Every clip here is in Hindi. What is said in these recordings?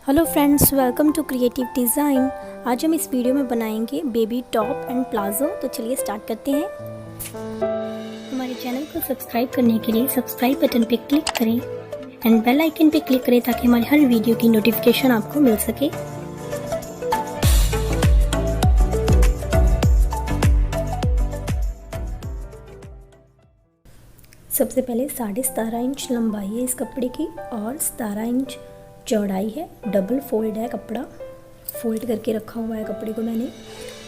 Hello friends, welcome to creative design. आज हम इस वीडियो में बनाएंगे बेबी टॉप एंड प्लाजो। तो चलिए स्टार्ट करते हैं। हमारे चैनल को सब्सक्राइब करने के लिए सब्सक्राइब बटन पे क्लिक करें एंड बेल आइकन पे क्लिक करें ताकि हमारी हर वीडियो की नोटिफिकेशन आपको मिल सके। सबसे पहले 17.5 इंच लंबाई है इस कपड़े की और 17 इंच चौड़ाई है। डबल फोल्ड है कपड़ा, फोल्ड करके रखा हुआ है कपड़े को मैंने।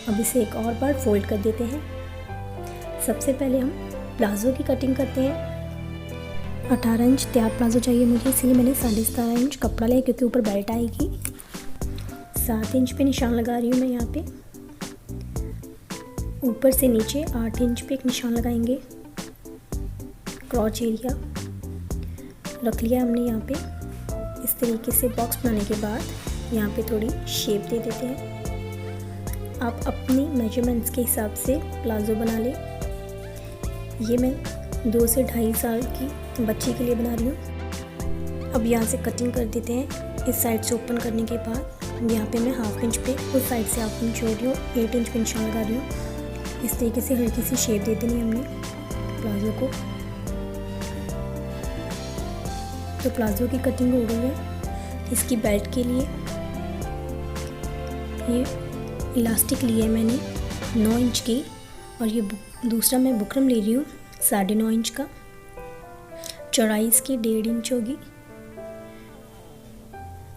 अब इसे एक और बार फोल्ड कर देते हैं। सबसे पहले हम प्लाजो की कटिंग करते हैं। 18 इंच तैयार प्लाजो चाहिए मुझे, इसलिए मैंने 17.5 इंच कपड़ा लिया क्योंकि ऊपर बेल्ट आएगी। 7 इंच पे निशान लगा रही हूँ मैं यहाँ पे। ऊपर से नीचे 8 इंच पे एक निशान लगाएंगे। क्रॉच एरिया रख लिया हमने यहाँ पे। इस तरीके से बॉक्स बनाने के बाद यहाँ पे थोड़ी शेप दे देते हैं। आप अपनी मेजरमेंट्स के हिसाब से प्लाजो बना लें। ये मैं 2 से 2.5 साल की बच्ची के लिए बना रही हूँ। अब यहाँ से कटिंग कर देते हैं। इस साइड से ओपन करने के बाद यहाँ पे मैं 1/2 इंच पे, उस साइड से 1/2 इंच छोड़ रही हूँ, 8 इंच पे निशान लगा रही हूँ। इस तरीके से हल्की सी शेप दे देनी है हमने प्लाजो को। तो प्लाजो की कटिंग हो गई है। इसकी बेल्ट के लिए ये इलास्टिक लिए मैंने 9 इंच की, और ये दूसरा मैं बुकरम ले रही हूँ 9.5 इंच का। चौड़ाई इसकी 1.5 इंच होगी।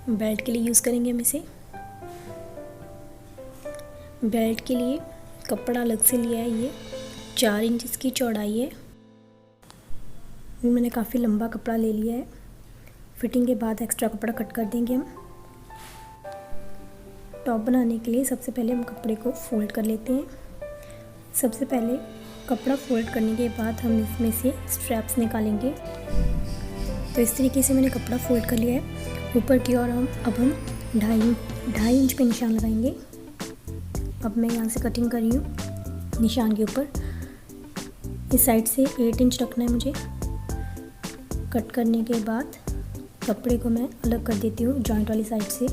बेल्ट के लिए यूज़ करेंगे हम इसे। बेल्ट के लिए कपड़ा अलग से लिया है। ये 4 इंच इसकी चौड़ाई है। मैंने काफ़ी लंबा कपड़ा ले लिया है। फिटिंग के बाद एक्स्ट्रा कपड़ा कट कर देंगे हम। टॉप बनाने के लिए सबसे पहले हम कपड़े को फोल्ड कर लेते हैं। सबसे पहले कपड़ा फोल्ड करने के बाद हम इसमें से स्ट्रैप्स निकालेंगे। तो इस तरीके से मैंने कपड़ा फोल्ड कर लिया है। ऊपर की ओर अब हम 2.5 इंच पे निशान लगाएंगे। अब मैं यहाँ से कटिंग कर रही हूँ निशान के ऊपर। इस साइड से 8 इंच रखना है मुझे। कट करने के बाद कपड़े को मैं अलग कर देती हूँ जॉइंट वाली साइड से।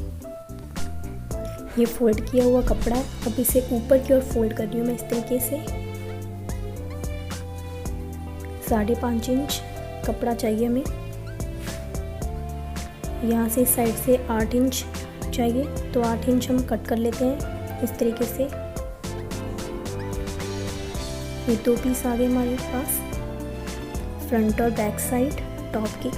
ये फोल्ड किया हुआ कपड़ा, अब इसे ऊपर की ओर फोल्ड कर रही हूँ मैं इस तरीके से। 5.5 इंच कपड़ा चाहिए हमें। यहाँ से इस साइड से 8 इंच चाहिए, तो 8 इंच हम कट कर लेते हैं इस तरीके से। ये 2 पीस आ गए हमारे पास, फ्रंट और बैक साइड टॉप की।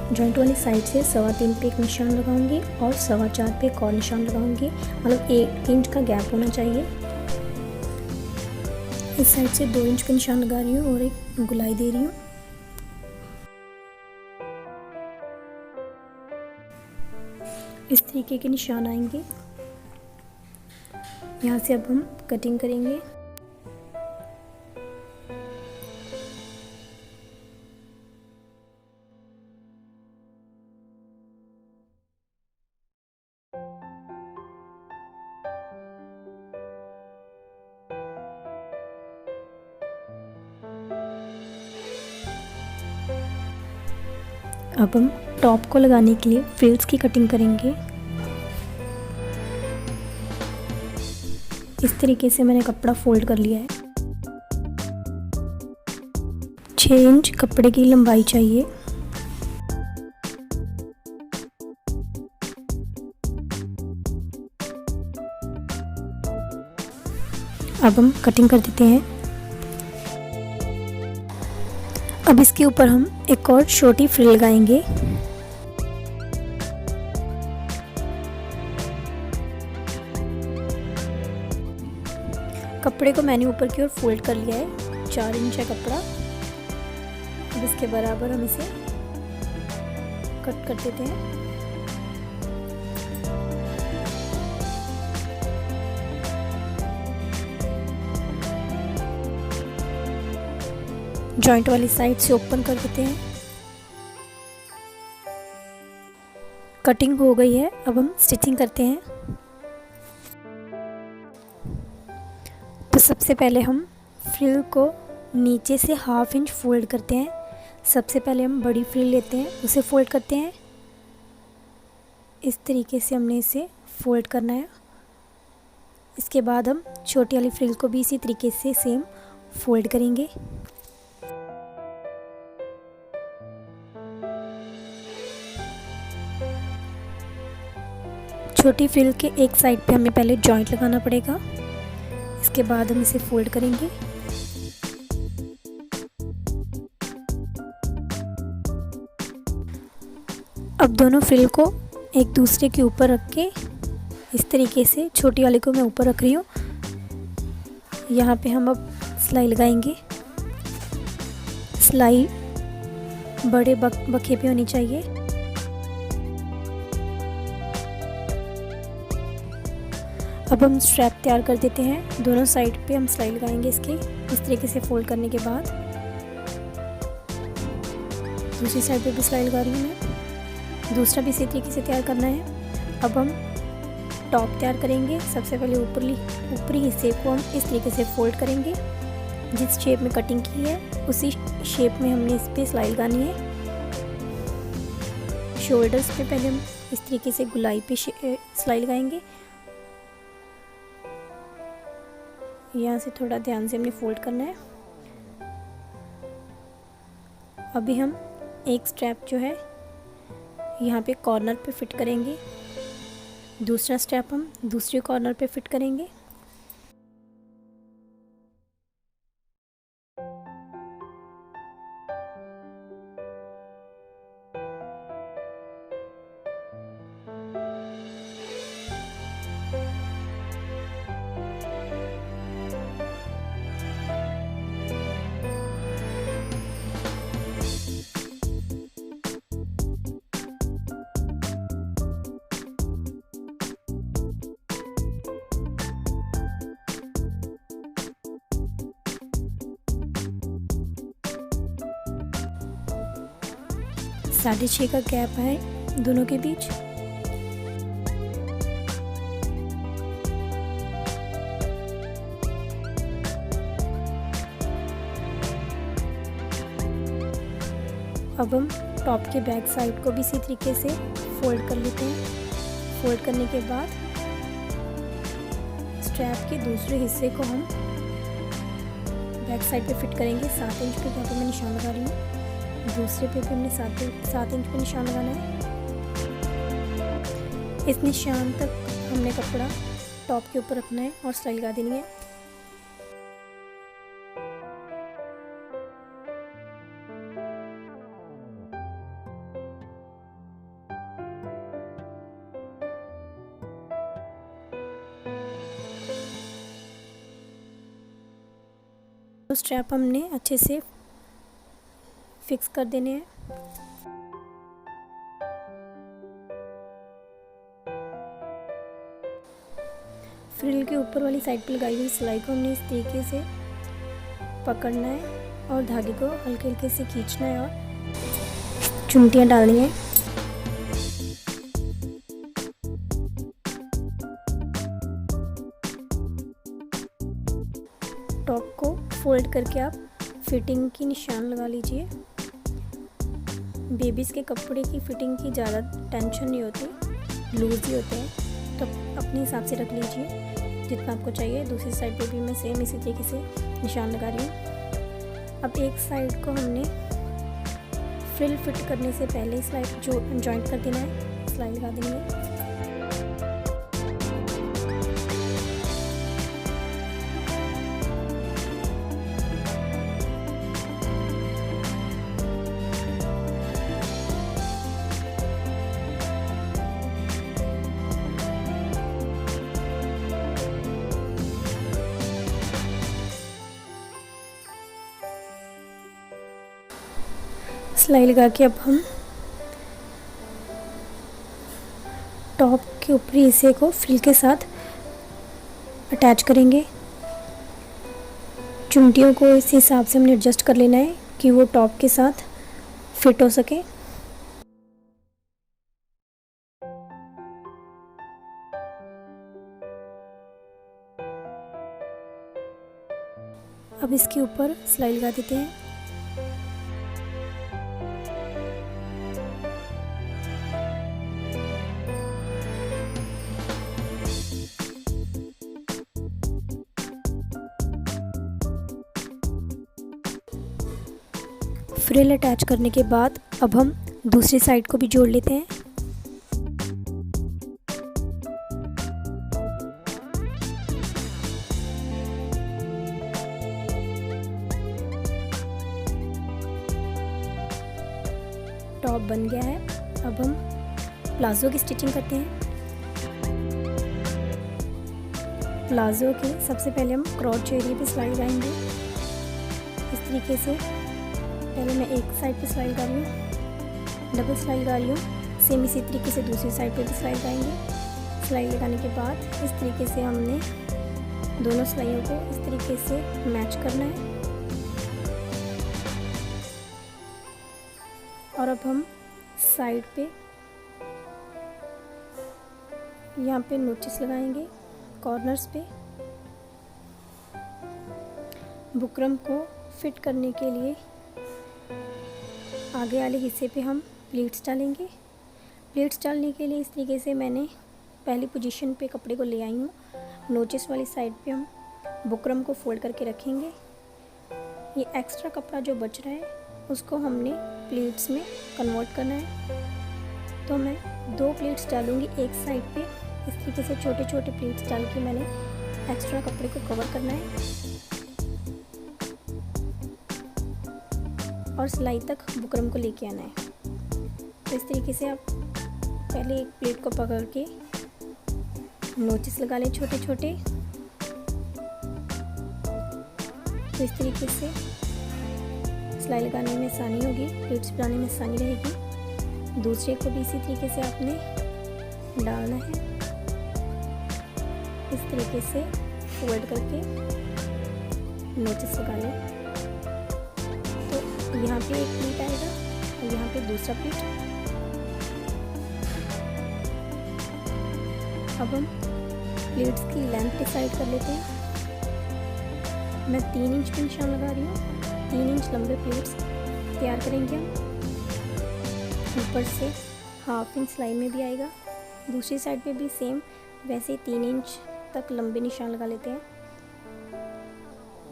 जॉइंट वाली साइड से 3.25 पे एक निशान लगाऊंगी और 4.25 पे एक और निशान लगाऊंगी। मतलब 1 इंच का गैप होना चाहिए। इस साइड से 2 इंच पे निशान लगा रही हूँ और एक गुलाई दे रही हूँ। इस तरीके के निशान आएंगे। यहाँ से अब हम कटिंग करेंगे। अब हम टॉप को लगाने के लिए फ्रिल्स की कटिंग करेंगे। इस तरीके से मैंने कपड़ा फोल्ड कर लिया है। 6 इंच कपड़े की लंबाई चाहिए। अब हम कटिंग कर देते हैं। अब इसके ऊपर हम एक और छोटी फ्रिल लगाएंगे। कपड़े को मैंने ऊपर की ओर फोल्ड कर लिया है। 4 इंच है कपड़ा। अब इसके बराबर हम इसे कट कर देते हैं। जॉइंट वाली साइड से ओपन कर देते हैं। कटिंग हो गई है। अब हम स्टिचिंग करते हैं। तो सबसे पहले हम फ्रिल को नीचे से 1/2 इंच फोल्ड करते हैं। सबसे पहले हम बड़ी फ्रिल लेते हैं, उसे फोल्ड करते हैं। इस तरीके से हमने इसे फोल्ड करना है। इसके बाद हम छोटी वाली फ्रिल को भी इसी तरीके से सेम फोल्ड करेंगे। छोटी फ्रिल के एक साइड पे हमें पहले जॉइंट लगाना पड़ेगा, इसके बाद हम इसे फोल्ड करेंगे। अब दोनों फ्रिल को एक दूसरे के ऊपर रख के इस तरीके से, छोटी वाली को मैं ऊपर रख रही हूँ, यहाँ पे हम अब सिलाई लगाएंगे। सिलाई बड़े बखे पे होनी चाहिए। अब हम स्ट्रैप तैयार कर देते हैं। दोनों साइड पे हम सिलाई लगाएंगे इसके, इस तरीके से फोल्ड करने के बाद। दूसरी साइड पे भी सिलाई लगा रही हूँ मैं, दूसरा भी इसी तरीके से तैयार करना है। अब हम टॉप तैयार करेंगे। सबसे पहले ऊपरी हिस्से को हम इस तरीके से फोल्ड करेंगे। जिस शेप में कटिंग की है उसी शेप में हमने इस पे सिलाई लगानी है। शोल्डर्स पे पहले हम इस तरीके से गुलाई पे सिलाई लगाएंगे। यहाँ से थोड़ा ध्यान से हमने फोल्ड करना है। अभी हम एक स्ट्रैप जो है यहाँ पे कॉर्नर पे फिट करेंगे, दूसरा स्ट्रैप हम दूसरे कॉर्नर पे फिट करेंगे। साढ़े 6 का गैप है दोनों के बीच। अब हम टॉप के बैक साइड को भी इसी तरीके से फोल्ड कर लेते हैं। फोल्ड करने के बाद स्ट्रैप के दूसरे हिस्से को हम बैक साइड पे फिट करेंगे। 7 इंच पे यहाँ पे मैं निशान लगा रही हूँ, दूसरे पे भी हमने 7 इंच पे निशान लगाना है। इस निशान तक हमने कपड़ा टॉप के ऊपर रखना है और सिलाई लगा देनी है। तो स्ट्रैप हमने अच्छे से फिक्स कर देने हैं। फ्रिल के ऊपर वाली साइड पर लगाई हुई सिलाई को हमने इस तरीके से पकड़ना है और धागे को हल्के हल्के से खींचना है और चुनटियाँ डालनी है। टॉप को फोल्ड करके आप फिटिंग की निशान लगा लीजिए। बेबीज़ के कपड़े की फ़िटिंग की ज़्यादा टेंशन नहीं होती, लूज़ ही होते हैं, तो अपने हिसाब से रख लीजिए जितना आपको चाहिए। दूसरी साइड पे भी मैं सेम इसी तरीके से निशान लगा रही हूँ। अब एक साइड को हमने फ्रिल फिट करने से पहले सिलाई जो जॉइंट कर देना है, सिलाई लगा देंगे। सिलाई लगा के अब हम टॉप के ऊपरी हिस्से को फ्रिल के साथ अटैच करेंगे। चुनटियों को इस हिसाब से हमने एडजस्ट कर लेना है कि वो टॉप के साथ फिट हो सके। अब इसके ऊपर सिलाई लगा देते हैं। फ्रिल अटैच करने के बाद अब हम दूसरी साइड को भी जोड़ लेते हैं। टॉप बन गया है। अब हम प्लाज़ो की स्टिचिंग करते हैं। प्लाज़ो के सबसे पहले हम क्रॉच एरिया पे सिलाई लगाएंगे। इस तरीके से पहले मैं एक साइड पे सिलाई लगा रही हूँ, डबल सिलाई लगा रही हूँ। सेम इसी तरीके से दूसरी साइड पे भी सिलाई लगाएंगे। सिलाई लगाने के बाद इस तरीके से हमने दोनों सिलाइयों को इस तरीके से मैच करना है। और अब हम साइड पे यहाँ पे नोचिस लगाएंगे कॉर्नर्स पे। बुकरम को फिट करने के लिए आगे वाले हिस्से पे हम प्लीट्स डालेंगे। प्लीट्स डालने के लिए इस तरीके से मैंने पहली पोजीशन पे कपड़े को ले आई हूँ। नोचिस वाली साइड पे हम बुकरम को फोल्ड करके रखेंगे। ये एक्स्ट्रा कपड़ा जो बच रहा है उसको हमने प्लीट्स में कन्वर्ट करना है। तो मैं 2 प्लीट्स डालूँगी एक साइड पे। इस तरीके से छोटे छोटे प्लीट्स डाल के मैंने एक्स्ट्रा कपड़े को कवर करना है और सिलाई तक बुकरम को लेके आना है। तो इस तरीके से आप पहले एक प्लेट को पकड़ के नोचिस लगा लें छोटे छोटे। तो इस तरीके से सिलाई लगाने में आसानी होगी, प्लेट्स बनाने में आसानी रहेगी। दूसरे को भी इसी तरीके से आपने डालना है। इस तरीके से फोल्ड करके नोचिस लगा लें। तो यहाँ पे एक प्लीट आएगा और यहाँ पे दूसरा प्लीट। अब हम प्लीट्स की लेंथ डिसाइड कर लेते हैं। मैं 3 इंच पे निशान लगा रही हूँ। 3 इंच लंबे प्लीट्स तैयार करेंगे हम। ऊपर से 1/2 इंच सिलाई में भी आएगा। दूसरी साइड पे भी सेम वैसे ही 3 इंच तक लंबे निशान लगा लेते हैं।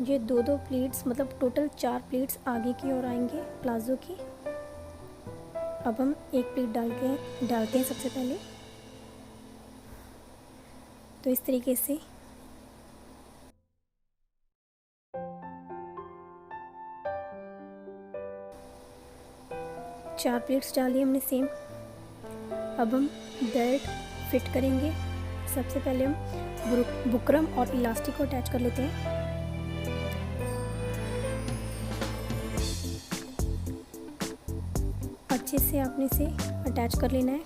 ये 2 प्लीट्स मतलब टोटल 4 प्लीट्स आगे की ओर आएंगे प्लाज़ो की। अब हम एक प्लीट डालते हैं सबसे पहले। तो इस तरीके से चार प्लेट्स डाली हमने सेम। अब हम बेल्ट फिट करेंगे। सबसे पहले हम बुकरम और इलास्टिक को अटैच कर लेते हैं। अच्छे से आपने इसे अटैच कर लेना है।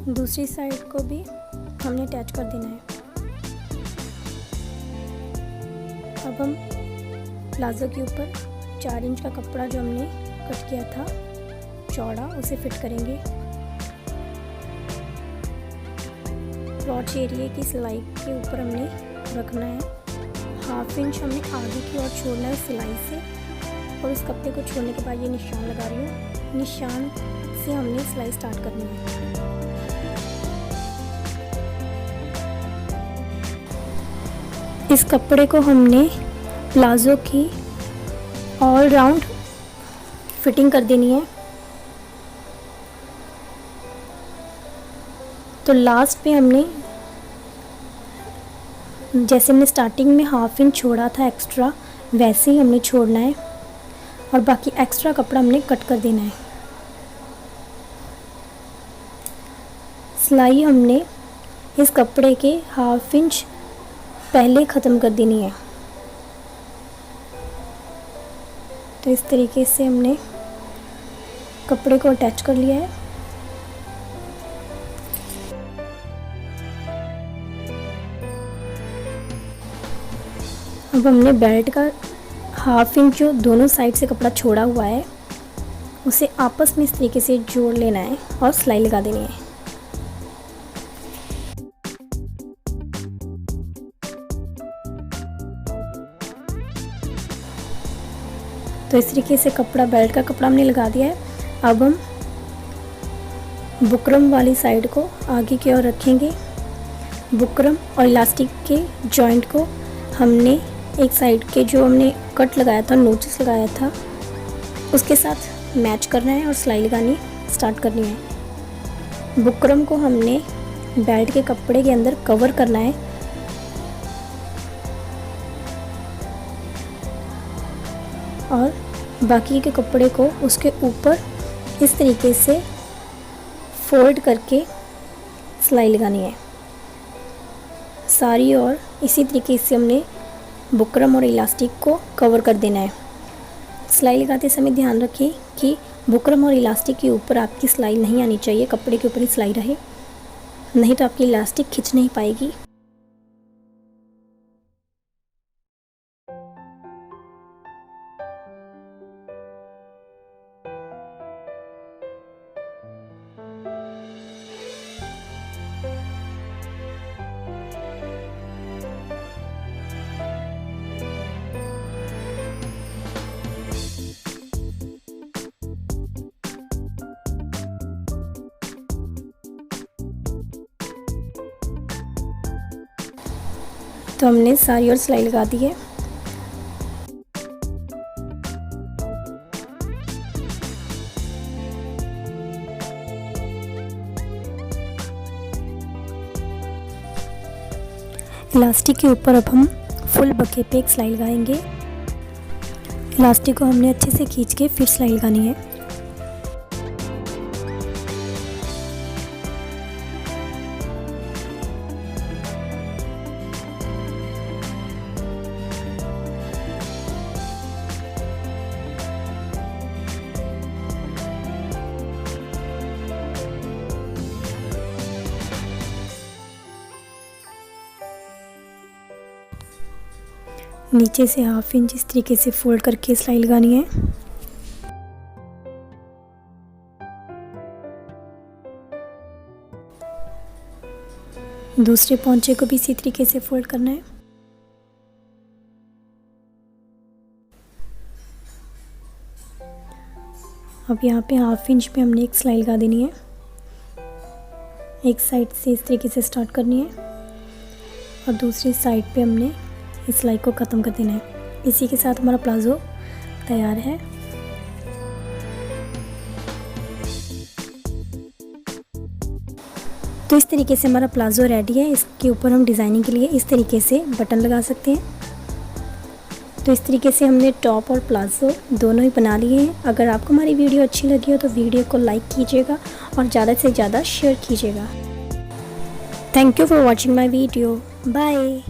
दूसरी साइड को भी हमने अटैच कर देना है। अब हम प्लाज़ो के ऊपर 4 इंच का कपड़ा जो हमने कट किया था चौड़ा, उसे फिट करेंगे। क्रॉच एरिया की सिलाई के ऊपर हमने रखना है। 1/2 इंच हमने आगे की ओर छोड़ना है सिलाई से, और इस कपड़े को छोड़ने के बाद ये निशान लगा रही हूँ। निशान से हमने सिलाई स्टार्ट करनी है। इस कपड़े को हमने प्लाज़ो की ऑल राउंड फिटिंग कर देनी है। तो लास्ट पे हमने जैसे हमने स्टार्टिंग में 1/2 इंच छोड़ा था एक्स्ट्रा, वैसे ही हमने छोड़ना है और बाकी एक्स्ट्रा कपड़ा हमने कट कर देना है। सिलाई हमने इस कपड़े के 1/2 इंच पहले ख़त्म कर देनी है। तो इस तरीके से हमने कपड़े को अटैच कर लिया है। अब हमने बेल्ट का 1/2 इंच जो दोनों साइड से कपड़ा छोड़ा हुआ है उसे आपस में इस तरीके से जोड़ लेना है और सिलाई लगा देनी है। तो इस तरीके से कपड़ा, बेल्ट का कपड़ा हमने लगा दिया है। अब हम बुकरम वाली साइड को आगे की ओर रखेंगे बुकरम और इलास्टिक के जॉइंट को हमने एक साइड के जो हमने कट लगाया था, नोचेस लगाया था, उसके साथ मैच करना है और सिलाई लगानी स्टार्ट करनी है। बुकरम को हमने बेल्ट के कपड़े के अंदर कवर करना है और बाकी के कपड़े को उसके ऊपर इस तरीके से फोल्ड करके सिलाई लगानी है सारी, और इसी तरीके से हमने बुकरम और इलास्टिक को कवर कर देना है। सिलाई लगाते समय ध्यान रखें कि बुकरम और इलास्टिक के ऊपर आपकी सिलाई नहीं आनी चाहिए, कपड़े के ऊपर ही सिलाई रहे, नहीं तो आपकी इलास्टिक खिंच नहीं पाएगी। तो हमने सारी और सिलाई लगा दी है। इलास्टिक के ऊपर अब हम फुल बक्के पे एक सिलाई लगाएंगे। इलास्टिक को हमने अच्छे से खींच के फिर सिलाई लगानी है। नीचे से 1/2 इंच इस तरीके से फोल्ड करके सिलाई लगानी है। दूसरे पोंचे को भी इसी तरीके से फोल्ड करना है। अब यहाँ पे 1/2 इंच पे हमने एक सिलाई लगा देनी है। एक साइड से इस तरीके से स्टार्ट करनी है और दूसरी साइड पे हमने इस सिलाई को ख़त्म कर देना है। इसी के साथ हमारा प्लाज़ो तैयार है। तो इस तरीके से हमारा प्लाज़ो रेडी है। इसके ऊपर हम डिज़ाइनिंग के लिए इस तरीके से बटन लगा सकते हैं। तो इस तरीके से हमने टॉप और प्लाज़ो दोनों ही बना लिए हैं। अगर आपको हमारी वीडियो अच्छी लगी हो तो वीडियो को लाइक कीजिएगा और ज़्यादा से ज़्यादा शेयर कीजिएगा। Thank you for watching my video. Bye.